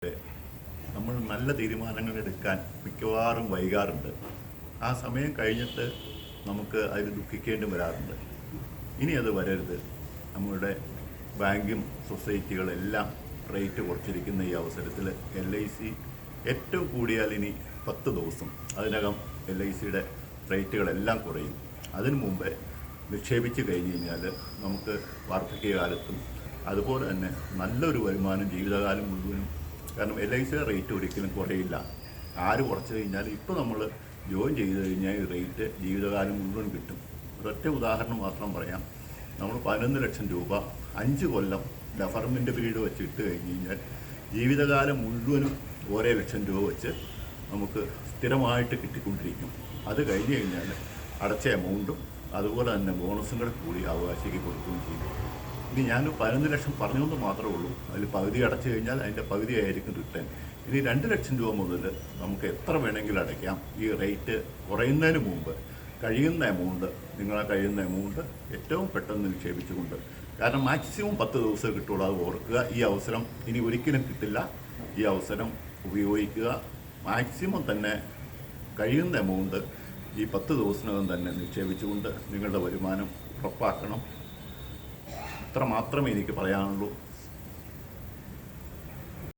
നമ്മൾ നല്ല തീരുമാനങ്ങൾ എടുക്കാൻ മിക്കവാറും വൈകാറുണ്ട്. ആ സമയം കഴിഞ്ഞിട്ട് നമുക്ക് അതിൽ ദുഃഖിക്കേണ്ടി വരാറുണ്ട്. ഇനി അത് വരരുത്. നമ്മളുടെ ബാങ്കും സൊസൈറ്റികളെല്ലാം റേറ്റ് കുറച്ചിരിക്കുന്ന ഈ അവസരത്തിൽ LIC ഏറ്റവും കൂടിയാൽ ഇനി 10 ദിവസം അതിനകം LICയുടെ റേറ്റുകളെല്ലാം കുറയും. അതിനു മുമ്പേ നിക്ഷേപിച്ച് കഴിഞ്ഞ് കഴിഞ്ഞാൽ നമുക്ക് വാർദ്ധക്യകാലത്തും അതുപോലെ തന്നെ നല്ലൊരു വരുമാനം ജീവിതകാലം മുഴുവനും, കാരണം LICയുടെ റേറ്റ് ഒരിക്കലും കുറയില്ല. ആര് കുറച്ച് കഴിഞ്ഞാൽ ഇപ്പോൾ നമ്മൾ ജോയിൻ ചെയ്ത് കഴിഞ്ഞാൽ ഈ റേറ്റ് ജീവിതകാലം മുഴുവൻ കിട്ടും. ഒരൊറ്റ ഉദാഹരണം മാത്രം പറയാം. നമ്മൾ 11 ലക്ഷം രൂപ 5 കൊല്ലം ഡെഫർമെൻ്റ് പീരീഡ് വെച്ച് ഇട്ട് കഴിഞ്ഞ് കഴിഞ്ഞാൽ ജീവിതകാലം മുഴുവനും 1 ലക്ഷം രൂപ വെച്ച് നമുക്ക് സ്ഥിരമായിട്ട് കിട്ടിക്കൊണ്ടിരിക്കും. അത് കഴിഞ്ഞ് കഴിഞ്ഞാൽ അടച്ച എമൗണ്ടും അതുപോലെ തന്നെ ബോണസും കൂടെ കൂടി അവകാശിക്ക് കൊടുക്കുകയും ചെയ്യും. ഇനി ഞാൻ 11 ലക്ഷം പറഞ്ഞുകൊണ്ട് മാത്രമേ ഉള്ളൂ. അതിൽ പകുതി അടച്ചു കഴിഞ്ഞാൽ അതിൻ്റെ പകുതി ആയിരിക്കും റിട്ടേൺ. ഇനി 2 ലക്ഷം രൂപ മുതൽ നമുക്ക് എത്ര വേണമെങ്കിലും അടയ്ക്കാം. ഈ റേറ്റ് കുറയുന്നതിന് മുമ്പ് കഴിയുന്ന എമൗണ്ട്, നിങ്ങളെ കഴിയുന്ന എമൗണ്ട് ഏറ്റവും പെട്ടെന്ന് നിക്ഷേപിച്ചുകൊണ്ട്, കാരണം മാക്സിമം 10 ദിവസം കിട്ടുള്ളൂ. അത് ഓർക്കുക. ഈ അവസരം ഇനി ഒരിക്കലും കിട്ടില്ല. ഈ അവസരം ഉപയോഗിക്കുക. മാക്സിമം തന്നെ കഴിയുന്ന എമൗണ്ട് ഈ 10 ദിവസത്തിനകം തന്നെ നിക്ഷേപിച്ചുകൊണ്ട് നിങ്ങളുടെ വരുമാനം ഉറപ്പാക്കണം. അത്ര മാത്രമേ എനിക്ക് പറയാനുള്ളൂ.